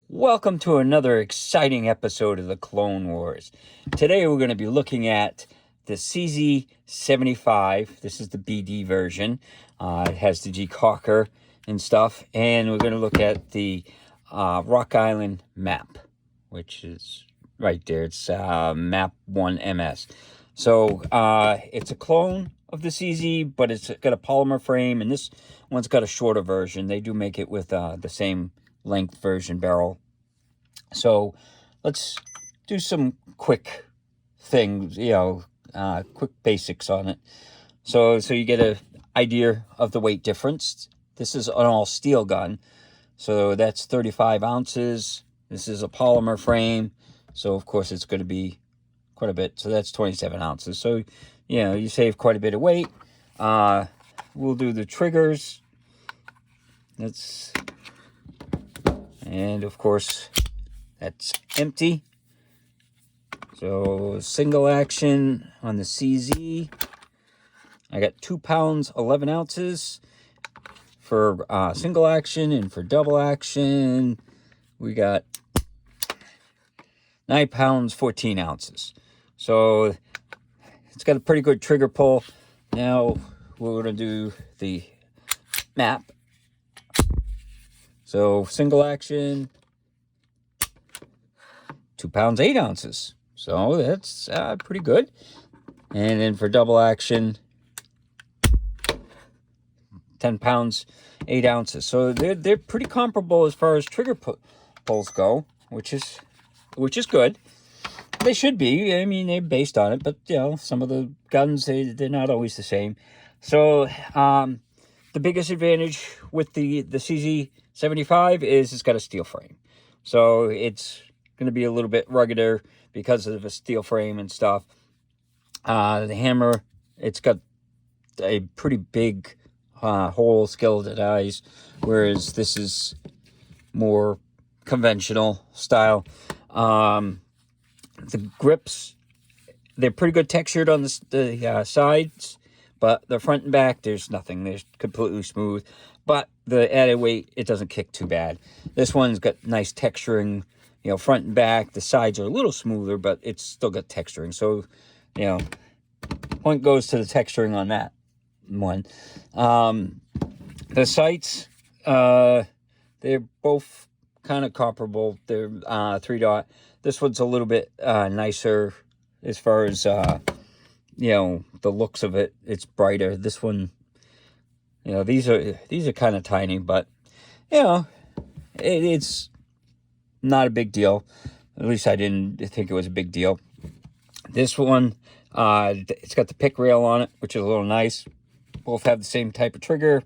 Welcome to another exciting episode of the Clone Wars. Today we're going to be looking at the CZ75. This is the BD version. It has the decocker and stuff. And we're going to look at the Rock Island Mapp, which is right there. It's Mapp 1 MS. So it's a clone of the CZ, but it's got a polymer frame. And this one's got a shorter version. They do make it with the same length version barrel. So let's do some quick things, quick basics on it. So you get an idea of the weight difference. This is an all steel gun, so that's 35 ounces. This is a polymer frame, so of course it's going to be quite a bit. So that's 27 ounces. So you save quite a bit of weight. We'll do the triggers. And of course that's empty. So single action on the CZ. I got 2 pounds, 11 ounces for single action, and for double action, we got 9 pounds, 14 ounces. So it's got a pretty good trigger pull. Now we're going to do the Mapp. So single action, 2 pounds, 8 ounces. So that's pretty good. And then for double action, 10 pounds, 8 ounces. So they're pretty comparable as far as trigger pulls go, which is good. They should be. I mean, they're based on it, but some of the guns they're not always the same. So the biggest advantage with the CZ75 is it's got a steel frame. So it's going to be a little bit ruggeder because of a steel frame and stuff. The hammer, it's got a pretty big hole, skeleton eyes, whereas this is more conventional style. The grips, they're pretty good textured on the sides, but the front and back, there's nothing. They're completely smooth. But the added weight, it doesn't kick too bad. This one's got nice texturing, front and back. The sides are a little smoother, but it's still got texturing. So, point goes to the texturing on that one. The sights, they're both kind of comparable. They're 3-dot. This one's a little bit nicer as far as, the looks of it. It's brighter. This one, these are kind of tiny, but, it's not a big deal. At least I didn't think it was a big deal. This one, it's got the pick rail on it, which is a little nice. Both have the same type of trigger.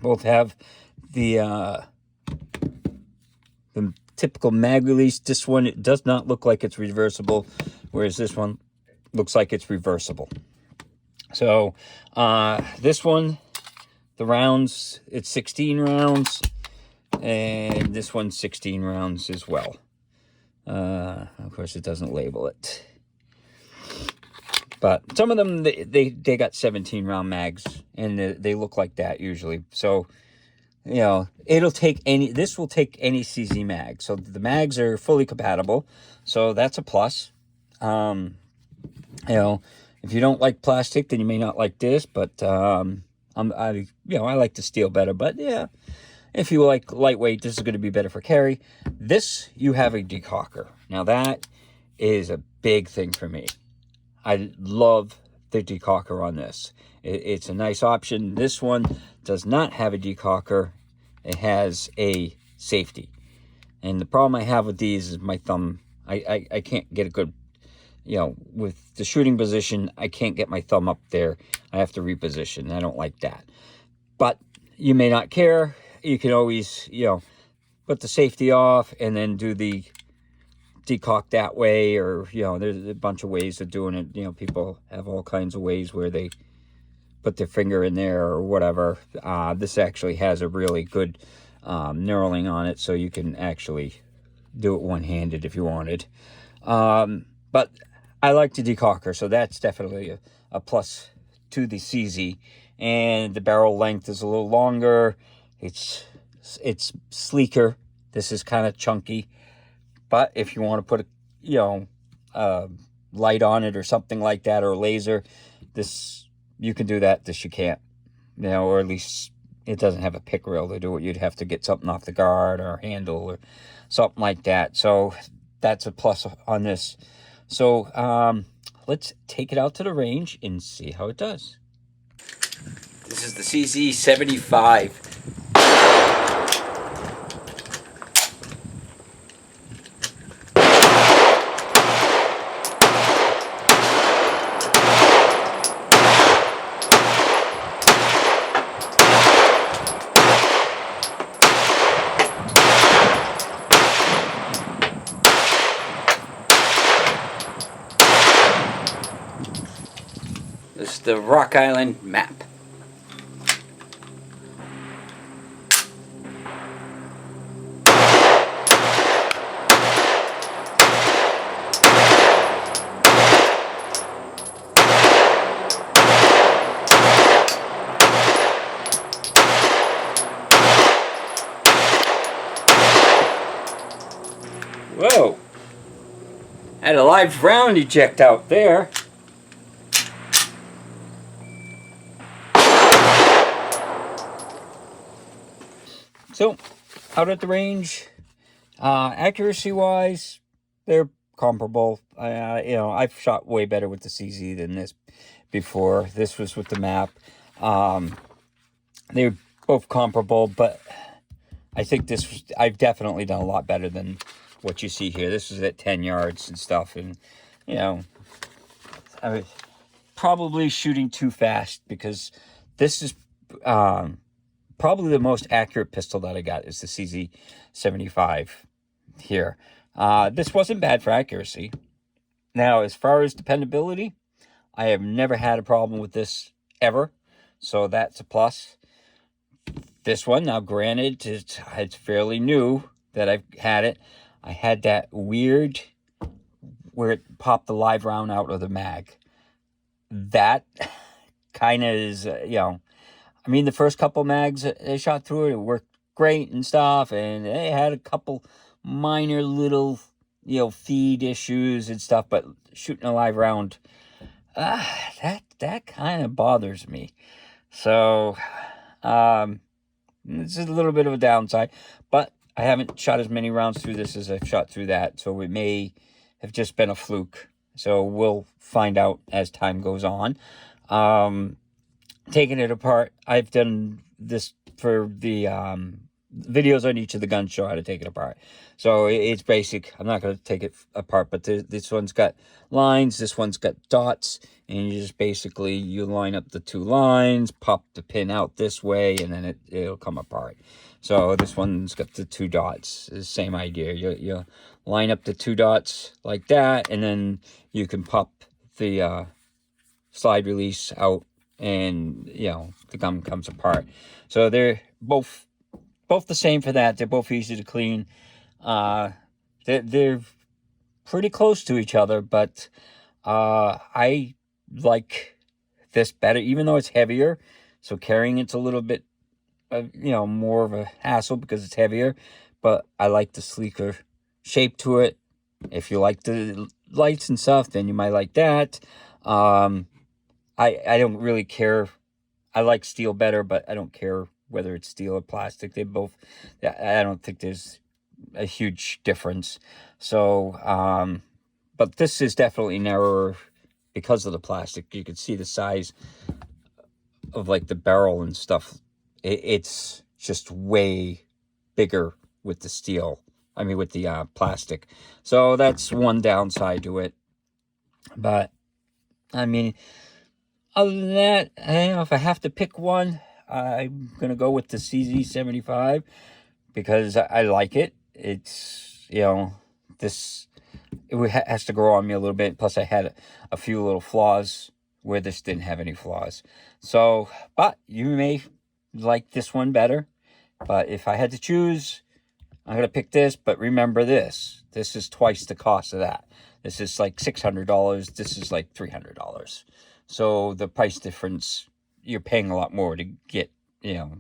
Both have the typical mag release. This one, it does not look like it's reversible, whereas this one looks like it's reversible. So this one, the rounds, it's 16 rounds, and this one's 16 rounds as well. Of course, it doesn't label it. But some of them, they got 17 round mags, and they look like that usually. So, it'll take this will take any CZ mag. So the mags are fully compatible. So that's a plus. If you don't like plastic, then you may not like this, but, I like the steel better, but yeah, if you like lightweight, this is going to be better for carry. This, you have a decocker. Now that is a big thing for me. I love the decocker on this. It's a nice option. This one does not have a decocker. It has a safety. And the problem I have with these is my thumb. I can't get a good, with the shooting position, I can't get my thumb up there. I have to reposition. I don't like that. But you may not care. You can always, put the safety off and then do the decock that way, or there's a bunch of ways of doing it. People have all kinds of ways where they put their finger in there or whatever. This actually has a really good knurling on it, so you can actually do it one-handed if you wanted. But I like the decocker, so that's definitely a plus to the CZ. And the barrel length is a little longer. It's sleeker. This is kind of chunky, but if you want to put a, you know, light on it or something like that, or a laser, this, you can do that. This you can't, you know, or at least it doesn't have a pick reel to do it. You'd have to get something off the guard or handle or something like that. So that's a plus on this. So let's take it out to the range and see how it does. This is the CZ75. This is the Rock Island Mapp. Whoa! Had a live round eject out there. So, out at the range, accuracy-wise, they're comparable. You know, I've shot way better with the CZ than this before. This was with the Mapp. They're both comparable, but I think this was, I've definitely done a lot better than what you see here. This is at 10 yards and stuff, and, you know, I was probably shooting too fast, because this is probably the most accurate pistol that I got is the CZ75 here. This wasn't bad for accuracy. Now, as far as dependability, I have never had a problem with this ever, so that's a plus. This one, now granted, it's fairly new that I've had it. I had that weird where it popped the live round out of the mag. That kind of is, you know, I mean, the first couple mags they shot through it worked great and stuff, and they had a couple minor little, you know, feed issues and stuff, but shooting a live round, that kind of bothers me. So, this is a little bit of a downside, but I haven't shot as many rounds through this as I've shot through that, so it may have just been a fluke. So we'll find out as time goes on. Taking it apart, I've done this for the videos on each of the guns, show how to take it apart. So it's basic. I'm not going to take it apart, but this one's got lines, this one's got dots, and you just basically, you line up the two lines, pop the pin out this way, and then it'll come apart. So this one's got the two dots. It's the same idea. You line up the two dots like that, and then you can pop the slide release out, and, you know, the gun comes apart. So they're both the same for that. They're both easy to clean. They're pretty close to each other, but I like this better, even though it's heavier. So carrying it's a little bit, you know, more of a hassle because it's heavier. But I like the sleeker shape to it. If you like the lights and stuff, then you might like that. I don't really care. I like steel better, but I don't care whether it's steel or plastic. They both, I don't think there's a huge difference. So, but this is definitely narrower because of the plastic. You can see the size of like the barrel and stuff. It's just way bigger with the steel. I mean, with the plastic. So that's one downside to it. But, I mean, other than that, you know, if I have to pick one, I'm going to go with the CZ75 because I like it. It's, you know, it has to grow on me a little bit. Plus, I had a few little flaws where this didn't have any flaws. So, but you may like this one better. But if I had to choose, I'm going to pick this. But remember this. This is twice the cost of that. This is like $600. This is like $300. So the price difference, you're paying a lot more to get, you know,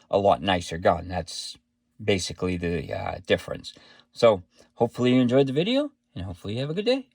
a lot nicer gun. That's basically the difference. So hopefully you enjoyed the video, and hopefully you have a good day.